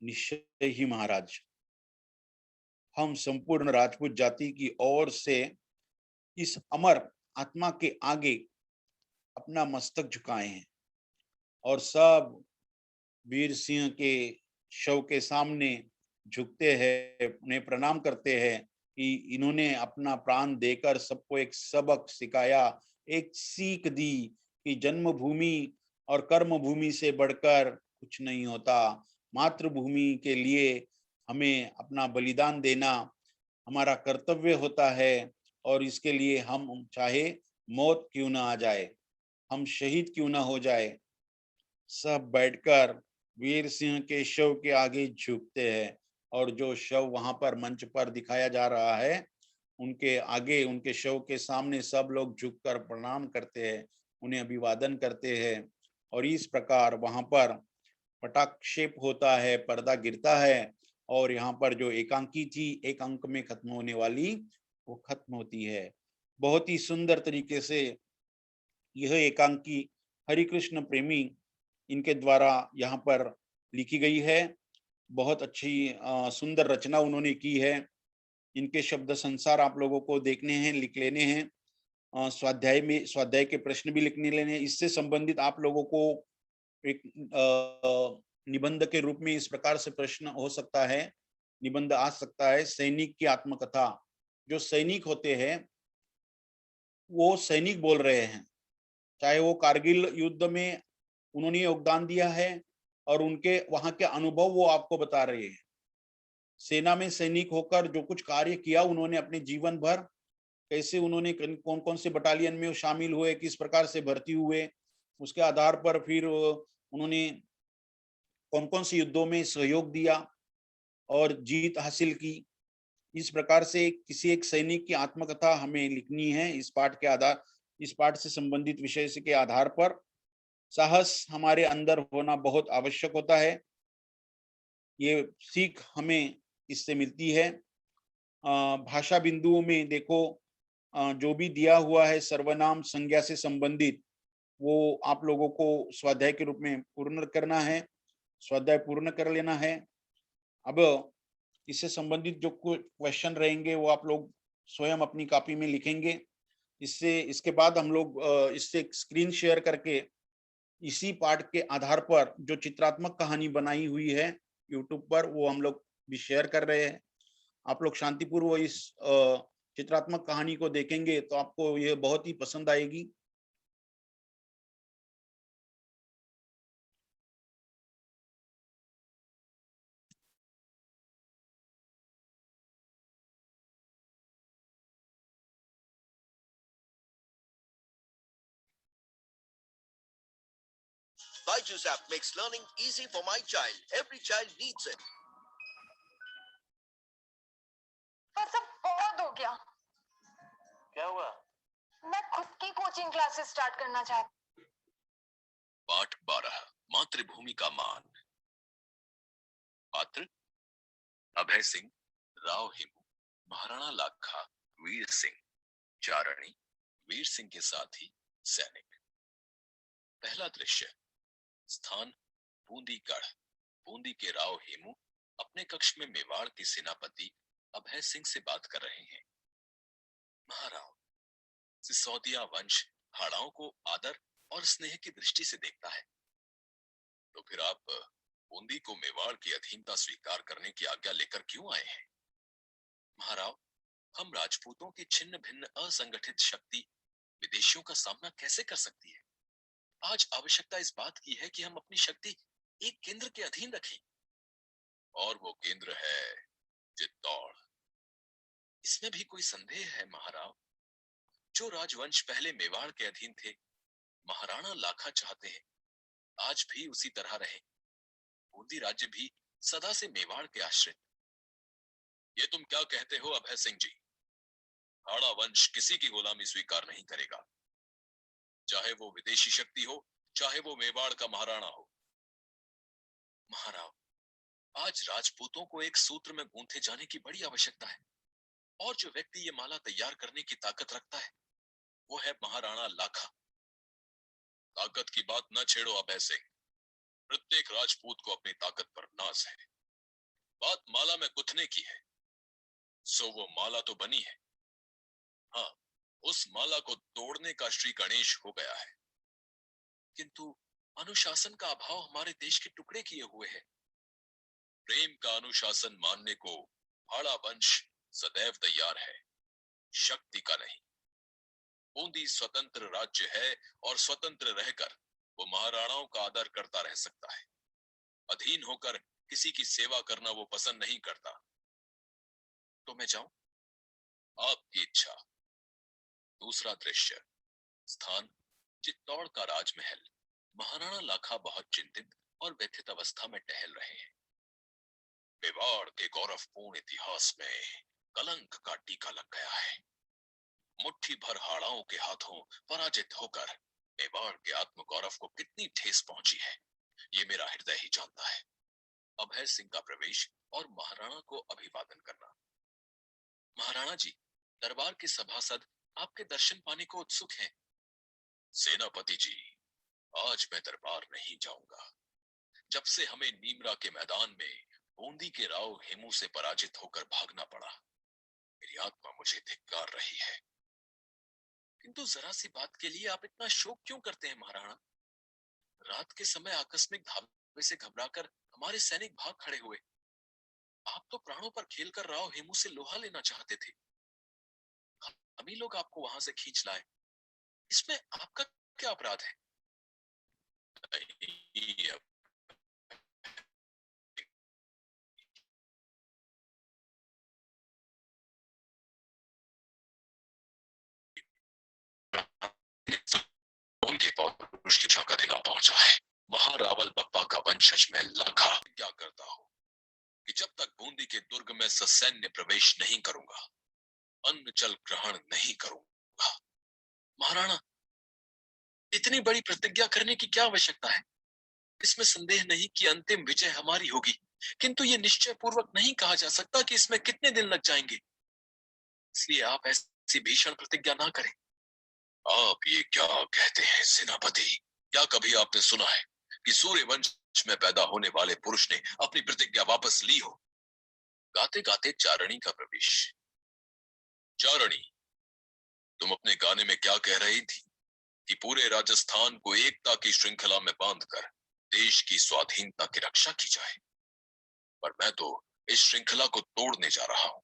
निश्चय ही महाराज, हम संपूर्ण राजपूत जाति की ओर से इस अमर आत्मा के आगे अपना मस्तक झुकाए हैं और सब वीर सिंह के शव के सामने झुकते हैं, उन्हें प्रणाम करते हैं कि इन्होंने अपना प्राण देकर सबको एक सबक सिखाया, एक सीख दी कि जन्मभूमि और कर्मभूमि से बढ़कर कुछ नहीं होता। मातृभूमि के लिए हमें अपना बलिदान देना हमारा कर्तव्य होता है और इसके लिए हम चाहे मौत क्यों ना आ जाए, हम शहीद क्यों ना हो जाए, सब बैठकर वीर सिंह के शव के आगे झुकते हैं। और जो शव वहां पर मंच पर दिखाया जा रहा है, उनके आगे, उनके शव के सामने सब लोग झुककर प्रणाम करते हैं, उन्हें अभिवादन करते हैं। और इस प्रकार वहां पर पटाक्षेप होता है, पर्दा गिरता है और यहाँ पर जो एकांकी थी, एक अंक में खत्म होने वाली, वो खत्म होती है। बहुत ही सुंदर तरीके से यह एकांकी हरि कृष्ण प्रेमी इनके द्वारा यहाँ पर लिखी गई है। बहुत अच्छी सुंदर रचना उन्होंने की है। इनके शब्द संसार आप लोगों को देखने हैं, लिख लेने हैं। स्वाध्याय में स्वाध्याय के प्रश्न भी लिखने लेने हैं। इससे संबंधित आप लोगों को एक निबंध के रूप में इस प्रकार से प्रश्न हो सकता है, निबंध आ सकता है, सैनिक की आत्मकथा। जो सैनिक होते हैं, वो सैनिक बोल रहे हैं, चाहे वो कारगिल युद्ध में उन्होंने योगदान दिया है और उनके वहां के अनुभव वो आपको बता रहे हैं। सेना में सैनिक होकर जो कुछ कार्य किया उन्होंने अपने जीवन भर, कैसे उन्होंने कौन कौन से बटालियन में शामिल हुए, किस प्रकार से भर्ती हुए, उसके आधार पर फिर उन्होंने कौन कौन से युद्धों में सहयोग दिया और जीत हासिल की। इस प्रकार से किसी एक सैनिक की आत्मकथा हमें लिखनी है इस पाठ के आधार, इस पाठ से संबंधित विषय से के आधार पर। साहस हमारे अंदर होना बहुत आवश्यक होता है, ये सीख हमें इससे मिलती है। भाषा बिंदुओं में देखो, जो भी दिया हुआ है सर्वनाम संज्ञा से संबंधित, वो आप लोगों को स्वाध्याय के रूप में पूर्ण करना है, स्वाध्याय पूर्ण कर लेना है। अब इससे संबंधित जो क्वेश्चन रहेंगे वो आप लोग स्वयं अपनी कॉपी में लिखेंगे। इससे इसके बाद हम लोग इससे स्क्रीन शेयर करके इसी पाठ के आधार पर जो चित्रात्मक कहानी बनाई हुई है यूट्यूब पर, वो हम लोग भी शेयर कर रहे हैं। आप लोग शांतिपूर्वक इस चित्रात्मक कहानी को देखेंगे तो आपको ये बहुत ही पसंद आएगी। Byju's app makes learning easy for my child. Every child needs it. पर सब बहुत हो गया। क्या हुआ? मैं खुद की कोचिंग क्लासेस स्टार्ट करना चाहती। पाठ 12 मातृभूमि का मान। पात्र अभय सिंह, राव हेमू, महाराणा लाखा, वीर सिंह, चारणी, वीर सिंह के साथी, सैनिक। पहला दृश्य, स्थान बूंदीगढ़। बूंदी के राव हेमू अपने कक्ष में मेवाड़ के सेनापति अभय सिंह से बात कर रहे हैं। महाराव, सिसोदिया वंश हाड़ाओं को आदर और स्नेह की दृष्टि से देखता है, तो फिर आप बूंदी को मेवाड़ की अधीनता स्वीकार करने की आज्ञा लेकर क्यों आए हैं? महाराव, हम राजपूतों की छिन्न भिन्न असंगठित शक्ति विदेशियों का सामना कैसे कर सकती है? आज आवश्यकता इस बात की है कि हम अपनी शक्ति एक केंद्र के अधीन रखें, और वो केंद्र है चित्तौड़। इसमें भी कोई संदेह है महाराव? जो राजवंश पहले मेवाड़ के अधीन थे, महाराणा लाखा चाहते हैं आज भी उसी तरह रहे। बूंदी राज्य भी सदा से मेवाड़ के आश्रित। ये तुम क्या कहते हो अभय सिंह जी? हाड़ा वंश किसी की गुलामी स्वीकार नहीं करेगा, चाहे वो विदेशी शक्ति हो, चाहे वो मेवाड़ का महाराणा हो। महाराव, आज राजपूतों को एक सूत्र में गूंथे जाने की बड़ी आवश्यकता है, और जो व्यक्ति ये माला तैयार करने की ताकत रखता है वो है महाराणा लाखा। ताकत की बात न छेड़ो अभय सिंह। प्रत्येक राजपूत को अपनी ताकत पर नाज है। बात माला में गुथने की है, सो वो माला तो बनी है। हाँ, उस माला को तोड़ने का श्री गणेश हो गया है, किंतु अनुशासन का अभाव हमारे देश के टुकड़े किए हुए है। प्रेम का अनुशासन मानने को हाड़ा वंश सदैव तैयार है, शक्ति का नहीं। बूंदी स्वतंत्र राज्य है और स्वतंत्र रहकर वो महाराणाओं का आदर करता रह सकता है। अधीन होकर किसी की सेवा करना वो पसंद नहीं करता। तो मैं जाऊं? आपकी इच्छा। दूसरा दृश्य। स्थान चित्तौड़ का राजमहल। महाराणा लाखा बहुत चिंतित और व्यथित अवस्था में टहल रहे हैं। मेवाड़ के गौरवपूर्ण इतिहास में कलंक का टीका लग गया है। मुट्ठी भर हाड़ाओं के हाथों पराजित होकर मेवाड़ के आत्मगौरव को कितनी ठेस पहुंची है, ये मेरा हृदय ही जानता है। अभय सिंह का प्रवेश और महाराणा को अभिवादन करना। महाराणा जी, दरबार के सभासद आपके दर्शन पाने को उत्सुक हैं। सेनापति जी, आज मैं दरबार नहीं जाऊंगा। जब से हमें नीमरा के मैदान में बूंदी के राव हेमू से पराजित होकर भागना पड़ा, मेरी आत्मा मुझे धिक्कार रही है। किंतु जरा सी बात के लिए आप इतना शोक क्यों करते हैं महाराणा? रात के समय आकस्मिक धावे से घबराकर हमारे सैनिक भाग खड़े हुए। आप तो प्राणों पर खेलकर राव हेमू से लोहा लेना चाहते थे। हम ही लोग आपको वहां से खींच लाए। इसमें आपका क्या अपराध है? नहीं, उनके पौरुष की झांका दिला पहुंचा है। महारावल बप्पा का वंशज मैं लाखा क्या करता हूं कि जब तक बूंदी के दुर्ग में ससैन्य प्रवेश नहीं करूंगा, अन्न जल ग्रहण नहीं करूंगा। महाराणा, इतनी बड़ी प्रतिज्ञा करने की क्या आवश्यकता है? इसमें संदेह नहीं कि अंतिम विजय हमारी होगी, किंतु ये निश्चय पूर्वक नहीं कहा जा सकता कि इसमें कितने दिन लग जाएंगे। इसलिए आप ऐसी भीषण प्रतिज्ञा ना करें। आप ये क्या कहते हैं सेनापति? क्या कभी आपने सुना है कि सूर्य वंश में पैदा होने वाले पुरुष ने अपनी प्रतिज्ञा वापस ली हो? गाते गाते चारणी का प्रवेश। चारणी, तुम अपने गाने में क्या कह रही थी कि पूरे राजस्थान को एकता की श्रृंखला में बांधकर देश की स्वाधीनता की रक्षा की जाए, पर मैं तो इस श्रृंखला को तोड़ने जा रहा हूं।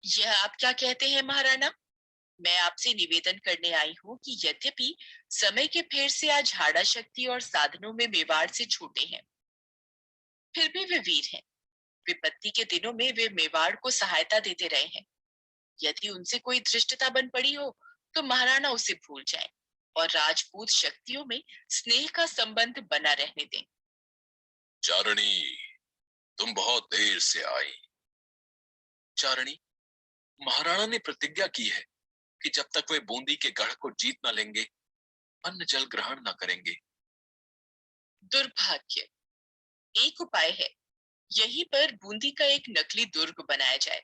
यह आप क्या कहते हैं महाराणा? मैं आपसे निवेदन करने आई हूँ कि यद्यपि समय के फेर से आज हाड़ा शक्ति और साधनों में मेवाड़ से छूटे हैं, फिर भी वे वीर हैं। विपत्ति के दिनों में वे मेवाड़ को सहायता देते रहे हैं। यदि उनसे कोई धृष्टता बन पड़ी हो तो महाराणा उसे भूल जाएं और राजपूत शक्तियों में स्नेह का संबंध बना रहने दें। चारणी, तुम बहुत देर से आई। चारणी, महाराणा ने प्रतिज्ञा की है कि जब तक वे बूंदी के गढ़ को जीत न लेंगे, अन्न जल ग्रहण न करेंगे। दुर्भाग्य। एक उपाय है, यहीं पर बूंदी का एक नकली दुर्ग बनाया जाए।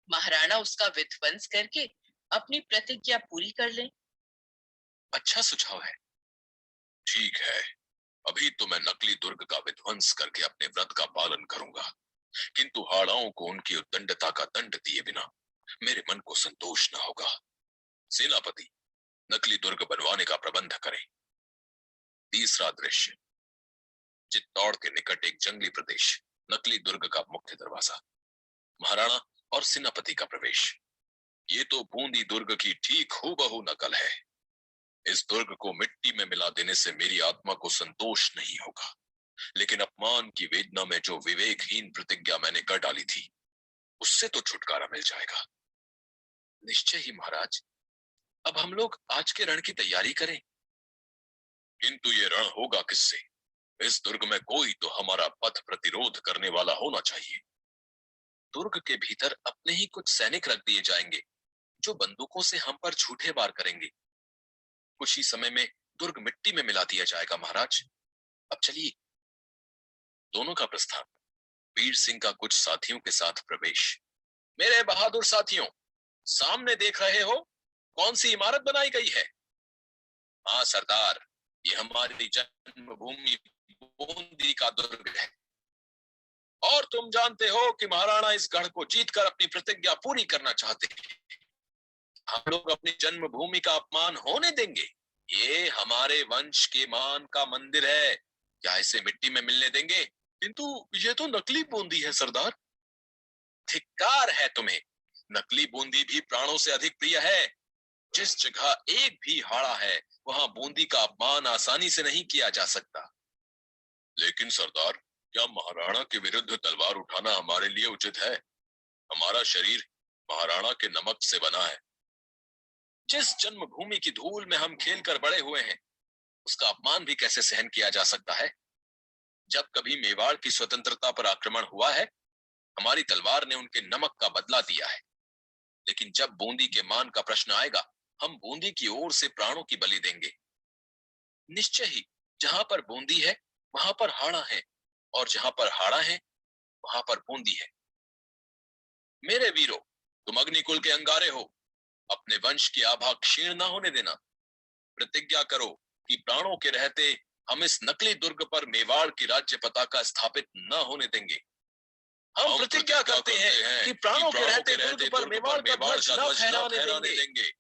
महाराणा उसका विध्वंस करके अपनी प्रतिज्ञा पूरी कर लें। अच्छा सुझाव है। ठीक है, अभी तो मैं नकली दुर्ग का विध्वंस करके अपने व्रत का पालन करूंगा, किंतु हाड़ाओं को उनकी उद्दंडता का दंड दिए बिना मेरे मन को संतोष न होगा। सेनापति, नकली दुर्ग बनवाने का प्रबंध करें। तीसरा दृश्य। चित्तौड़ के निकट एक जंगली प्रदेश, नकली दुर्ग का मुख्य दरवाजा। महाराणा और सेनापति का प्रवेश। ये तो बूंदी दुर्ग की ठीक हूबहू नकल है। इस दुर्ग को मिट्टी में मिला देने से मेरी आत्मा को संतोष नहीं होगा, लेकिन अपमान की वेदना में जो विवेकहीन प्रतिज्ञा मैंने कर डाली थी, उससे तो छुटकारा मिल जाएगा। निश्चय ही महाराज, अब हम लोग आज के रण की तैयारी करें। किंतु ये रण होगा किससे? इस दुर्ग में कोई तो हमारा पथ प्रतिरोध करने वाला होना चाहिए। दुर्ग के भीतर अपने ही कुछ सैनिक रख दिए जाएंगे जो बंदूकों से हम पर झूठे वार करेंगे। कुछ ही समय में दुर्ग मिट्टी में मिला दिया जाएगा महाराज। अब चलिए। दोनों का प्रस्थान। वीर सिंह का कुछ साथियों के साथ प्रवेश। मेरे बहादुर साथियों, सामने देख रहे हो कौन सी इमारत बनाई गई है? हाँ सरदार, ये हमारी जन्मभूमि बूंदी का दुर्ग है। और तुम जानते हो कि महाराणा इस गढ़ को जीतकर अपनी प्रतिज्ञा पूरी करना चाहते हैं। हम लोग अपनी जन्मभूमि का अपमान होने देंगे? ये हमारे वंश के मान का मंदिर है, क्या इसे मिट्टी में मिलने देंगे? किंतु ये तो नकली बूंदी है सरदार। धिक्कार है तुम्हें। नकली बूंदी भी प्राणों से अधिक प्रिय है। जिस जगह एक भी हाड़ा है वहां बूंदी का अपमान आसानी से नहीं किया जा सकता। लेकिन सरदार, क्या महाराणा के विरुद्ध तलवार उठाना हमारे लिए उचित है? हमारा शरीर महाराणा के नमक से बना है। जिस जन्मभूमि की धूल में हम खेलकर बड़े हुए हैं, उसका अपमान भी कैसे सहन किया जा सकता है? जब कभी मेवाड़ की स्वतंत्रता पर आक्रमण हुआ है, हमारी तलवार ने उनके नमक का बदला दिया है। लेकिन जब बूंदी के मान का प्रश्न आएगा, हम बूंदी की ओर से प्राणों की बलि देंगे। निश्चय ही, जहां पर बूंदी है वहां पर हाड़ा है, और जहां पर हाड़ा है वहां पर बूंदी है। मेरे वीरों, तुम अग्निकुल के अंगारे हो। अपने वंश की आभा क्षीण न होने देना। प्रतिज्ञा करो कि प्राणों के रहते हम इस नकली दुर्ग पर मेवाड़ की राज्य पताका स्थापित न होने देंगे। हम प्रतिज्ञा करते हैं कि प्राणों के रहते दुर्ग पर मेवाड़ का ध्वज न फहराने देंगे।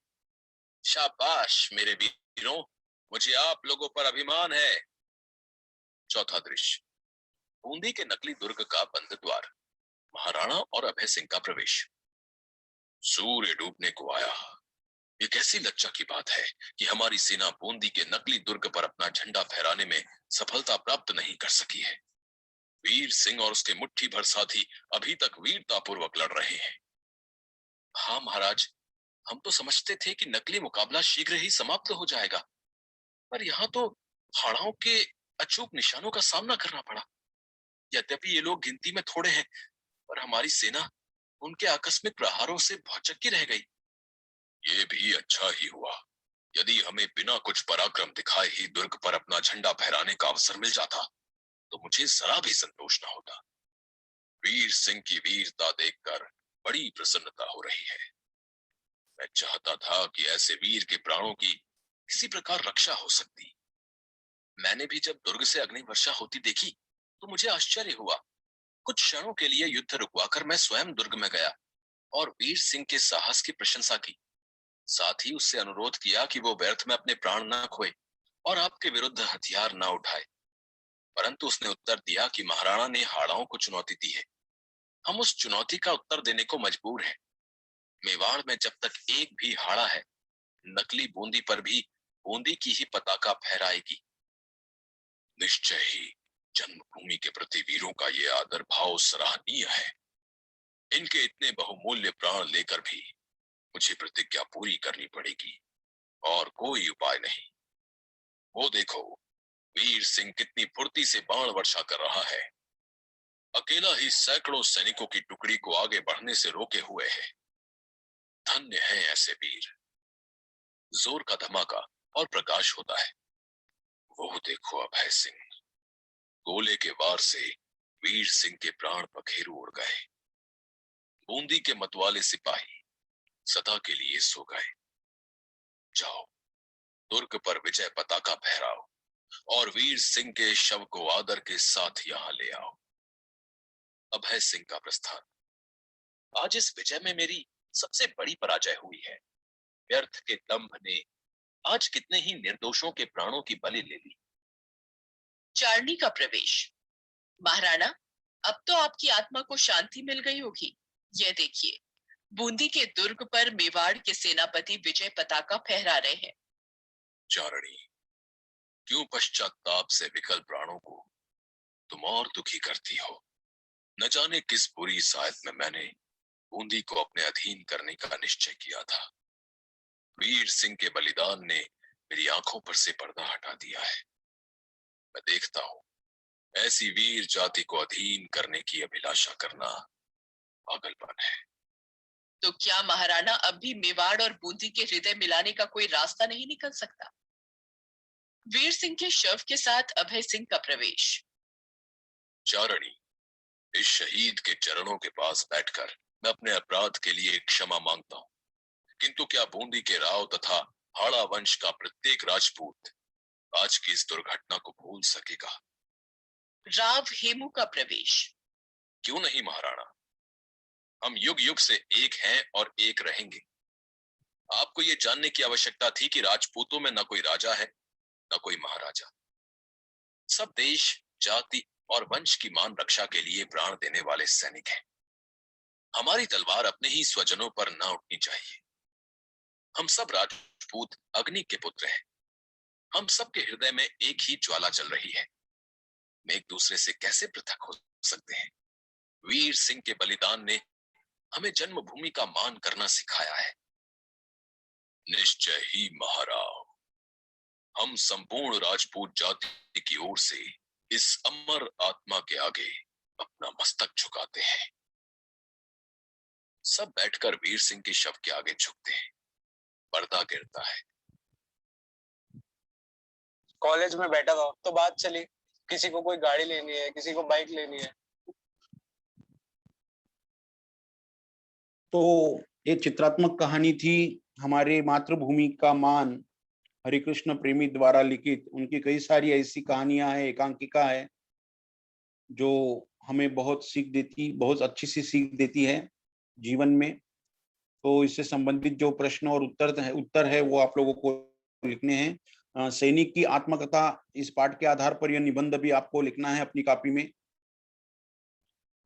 शाबाश मेरे वीरों, मुझे आप लोगों पर अभिमान है। चौथा दृश्य। बूंदी के नकली दुर्ग का बंद द्वार। महाराणा और अभय सिंह का प्रवेश। सूर्य डूबने को आया। ये कैसी लज्जा की बात है कि हमारी सेना बूंदी के नकली दुर्ग पर अपना झंडा फहराने में सफलता प्राप्त नहीं कर सकी है। वीर सिंह और उसके मुट्ठी भर साथी अभी तक वीरतापूर्वक लड़ रहे हैं। हाँ महाराज, हम तो समझते थे कि नकली मुकाबला शीघ्र ही समाप्त हो जाएगा, पर यहाँ तो हाड़ाओं के अचूक निशानों का सामना करना पड़ा। यद्यपि ये लोग गिनती में थोड़े हैं, पर हमारी सेना उनके आकस्मिक प्रहारों से भौचक्की रह गई। ये भी अच्छा ही हुआ। यदि हमें बिना कुछ पराक्रम दिखाए ही दुर्ग पर अपना झंडा फहराने का अवसर मिल जाता, तो मुझे जरा भी संतोष न होता। वीर सिंह की वीरता देखकर बड़ी प्रसन्नता हो रही है। मैं चाहता था कि ऐसे वीर के प्राणों की किसी प्रकार रक्षा हो सकती। मैंने भी जब दुर्ग से अग्नि वर्षा होती देखी तो मुझे आश्चर्य हुआ। कुछ क्षणों के लिए युद्ध रुकवाकर मैं स्वयं दुर्ग में गया और वीर सिंह के साहस की प्रशंसा की। साथ ही उससे अनुरोध किया कि वो व्यर्थ में अपने प्राण न खोए और आपके विरुद्ध हथियार न उठाए। परंतु उसने उत्तर दिया कि महाराणा ने हाड़ाओं को चुनौती दी है, हम उस चुनौती का उत्तर देने को मजबूर हैं। मेवाड़ में जब तक एक भी हाड़ा है, नकली बूंदी पर भी बूंदी की ही पताका फहराएगी। निश्चय ही जन्मभूमि के प्रति वीरों का ये आदर भाव सराहनीय है। इनके इतने बहुमूल्य प्राण लेकर भी मुझे प्रतिज्ञा पूरी करनी पड़ेगी और कोई उपाय नहीं। वो देखो, वीर सिंह कितनी फुर्ती से बाण वर्षा कर रहा है। अकेला ही सैकड़ों सैनिकों की टुकड़ी को आगे बढ़ने से रोके हुए है। धन्य है ऐसे वीर। जोर का धमाका और प्रकाश होता है। वो देखो अभय सिंह। गोले के वार से वीर सिंह के प्राण पखेरु उड़ गए। बूंदी के मतवाले सिपाही सदा के लिए सो गए। जाओ, दुर्ग पर विजय पताका फहराओ और वीर सिंह के शव को आदर के साथ यहाँ ले आओ। अभय सिंह का प्रस्थान। आज इस विजय में मेरी सबसे बड़ी पराजय हुई है। व्यर्थ के दंभ ने आज कितने ही निर्दोषों के प्राणों की बलि ले ली। चारणी का प्रवेश। महाराणा, अब तो आपकी आत्मा को शांति मिल गई होगी। यह देखिए, बूंदी के दुर्ग पर मेवाड़ के सेनापति विजय पताका फहरा रहे हैं। चारणी, क्यों पश्चाताप से विकल प्राणों को तुम और दुखी करती हो? न जाने किस बुरी सायत में मैंने बूंदी को अपने अधीन करने का निश्चय किया था। वीर सिंह के बलिदान ने मेरी आंखों पर से पर्दा हटा दिया है। मैं देखता हूँ ऐसी वीर जाति को अधीन करने की अभिलाषा करना पागलपन है। तो क्या महाराणा अब भी मेवाड़ और बूंदी के हृदय मिलाने का कोई रास्ता नहीं निकल सकता? वीर सिंह के शव के साथ अभय सिंह का प्रवेश। चारणी, इस शहीद के चरणों के पास बैठकर मैं अपने अपराध के लिए क्षमा मांगता हूँ, किंतु क्या बूंदी के राव तथा हाड़ा वंश का प्रत्येक राजपूत आज की इस दुर्घटना को भूल सकेगा? राव हेमू का प्रवेश। क्यों नहीं महाराणा, हम युग युग से एक हैं और एक रहेंगे। आपको ये जानने की आवश्यकता थी कि राजपूतों में न कोई राजा है न कोई महाराजा। सब देश, जाति और वंश की मान रक्षा के लिए प्राण देने वाले सैनिक हैं। हमारी तलवार अपने ही स्वजनों पर न उठनी चाहिए। हम सब राजपूत अग्नि के पुत्र हैं। हम सबके हृदय में एक ही ज्वाला चल रही है। हम एक दूसरे से कैसे पृथक हो सकते हैं? वीर सिंह के बलिदान ने हमें जन्मभूमि का मान करना सिखाया है। निश्चय ही महाराव, हम संपूर्ण राजपूत जाति की ओर से इस अमर आत्मा के आगे अपना मस्तक झुकाते हैं। सब बैठकर वीर सिंह के शव के आगे झुकते हैं। पर्दा गिरता है। कॉलेज में बैठा था तो बात चली, किसी को कोई गाड़ी लेनी है, किसी को बाइक लेनी है। तो एक चित्रात्मक कहानी थी हमारे मातृभूमि का मान, हरिकृष्ण प्रेमी द्वारा लिखित। उनकी कई सारी ऐसी कहानियां हैं, एकांकिका है, जो हमें बहुत सीख देती, बहुत अच्छी सी सीख देती है जीवन में। तो इससे संबंधित जो प्रश्न और उत्तर है वो आप लोगों को लिखने हैं। सैनिक की आत्मकथा, इस पाठ के आधार पर यह निबंध भी आपको लिखना है अपनी कॉपी में।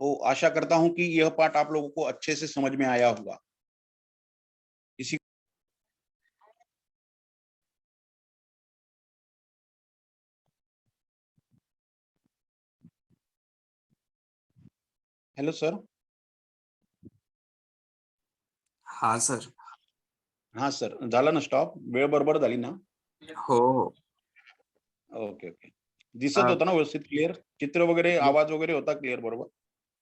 तो आशा करता हूं कि यह पाठ आप लोगों को अच्छे से समझ में आया होगा। इसी हेलो सर। हा सर. हाँ सर, झाला ना स्टॉप? वेळ बरोबर झाली ना? हो हो. Okay okay. दिसत होता ना व्यवस्थित, क्लिअर चित्र वगैरे, आवाज वगैरे होता क्लिअर बरोबर?